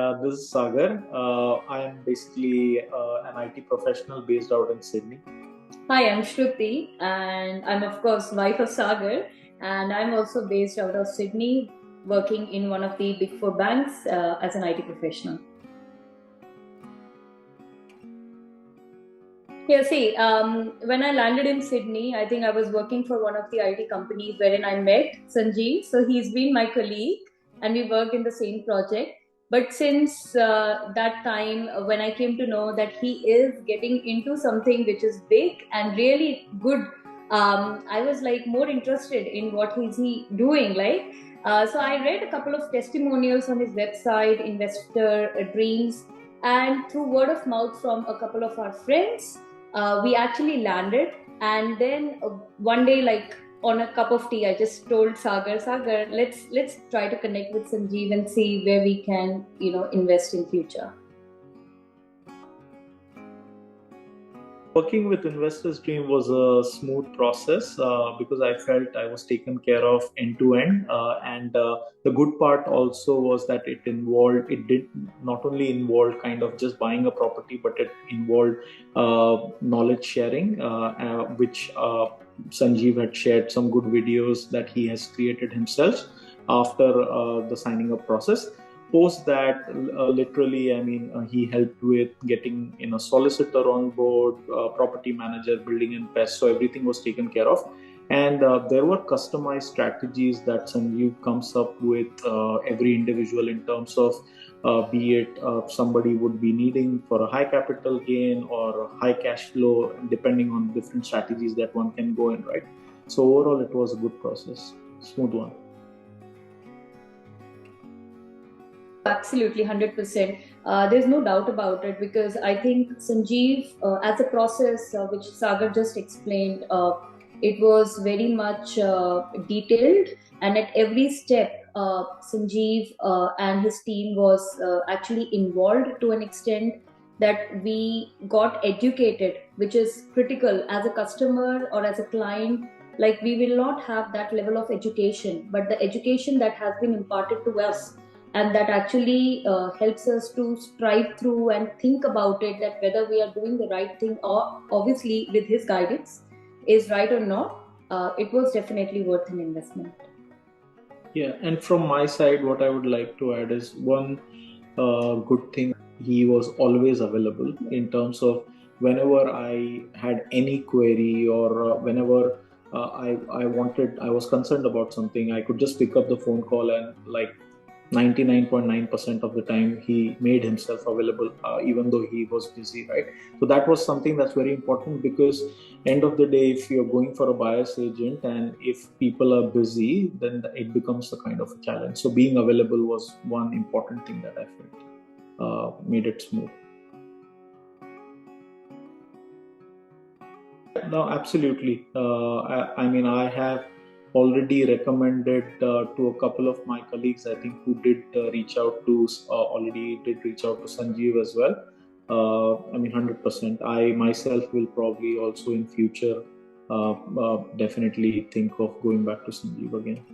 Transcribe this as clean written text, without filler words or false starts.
This is Sagar. I am basically an IT professional based out in Sydney. Hi, I'm Shruti, and I'm of course wife of Sagar, and I'm also based out of Sydney, working in one of the big four banks as an IT professional. Yeah, see, when I landed in Sydney, I think I was working for one of the IT companies wherein I met Sanjeev. So he's been my colleague, and we worked in the same project. But since that time, when I came to know that he is getting into something which is big and really good, I was like more interested in what is he doing. So I read a couple of testimonials on his website, Investor Dreams, and through word of mouth from a couple of our friends, we actually landed. And then one day, like on a cup of tea, I just told Sagar, let's try to connect with Sanjeev and see where we can, invest in future. Working with Investors Dream was a smooth process because I felt I was taken care of end to end. And the good part also was that it did not only involve kind of just buying a property, but it involved knowledge sharing, which Sanjeev had shared some good videos that he has created himself after the signing up process. Post that, literally, he helped with getting solicitor on board, property manager, building and pest, so everything was taken care of. And there were customized strategies that Sanjeev comes up with every individual in terms of be it somebody would be needing for a high capital gain or a high cash flow, depending on different strategies that one can go in, right? So overall, it was a good process, smooth one. Absolutely, 100%. There's no doubt about it, because I think Sanjeev, as a process which Sagar just explained, it was very much detailed, and at every step, Sanjeev and his team was actually involved to an extent that we got educated, which is critical as a customer or as a client. Like, we will not have that level of education, but the education that has been imparted to us, and that actually helps us to strive through and think about it, that whether we are doing the right thing, or obviously with his guidance is right or not. It was definitely worth an investment. Yeah, and from my side, what I would like to add is one good thing. He was always available in terms of whenever I had any query, or whenever I was concerned about something, I could just pick up the phone call, and like 99.9% of the time he made himself available, even though he was busy, right? So that was something that's very important, because end of the day, if you're going for a buyer's agent and if people are busy, then it becomes a kind of a challenge. So being available was one important thing that I felt made it smooth. No, absolutely. I have already recommended to a couple of my colleagues, I think, who did reach out to already did reach out to Sanjeev as well. 100%. I myself will probably also in future definitely think of going back to Sanjeev again.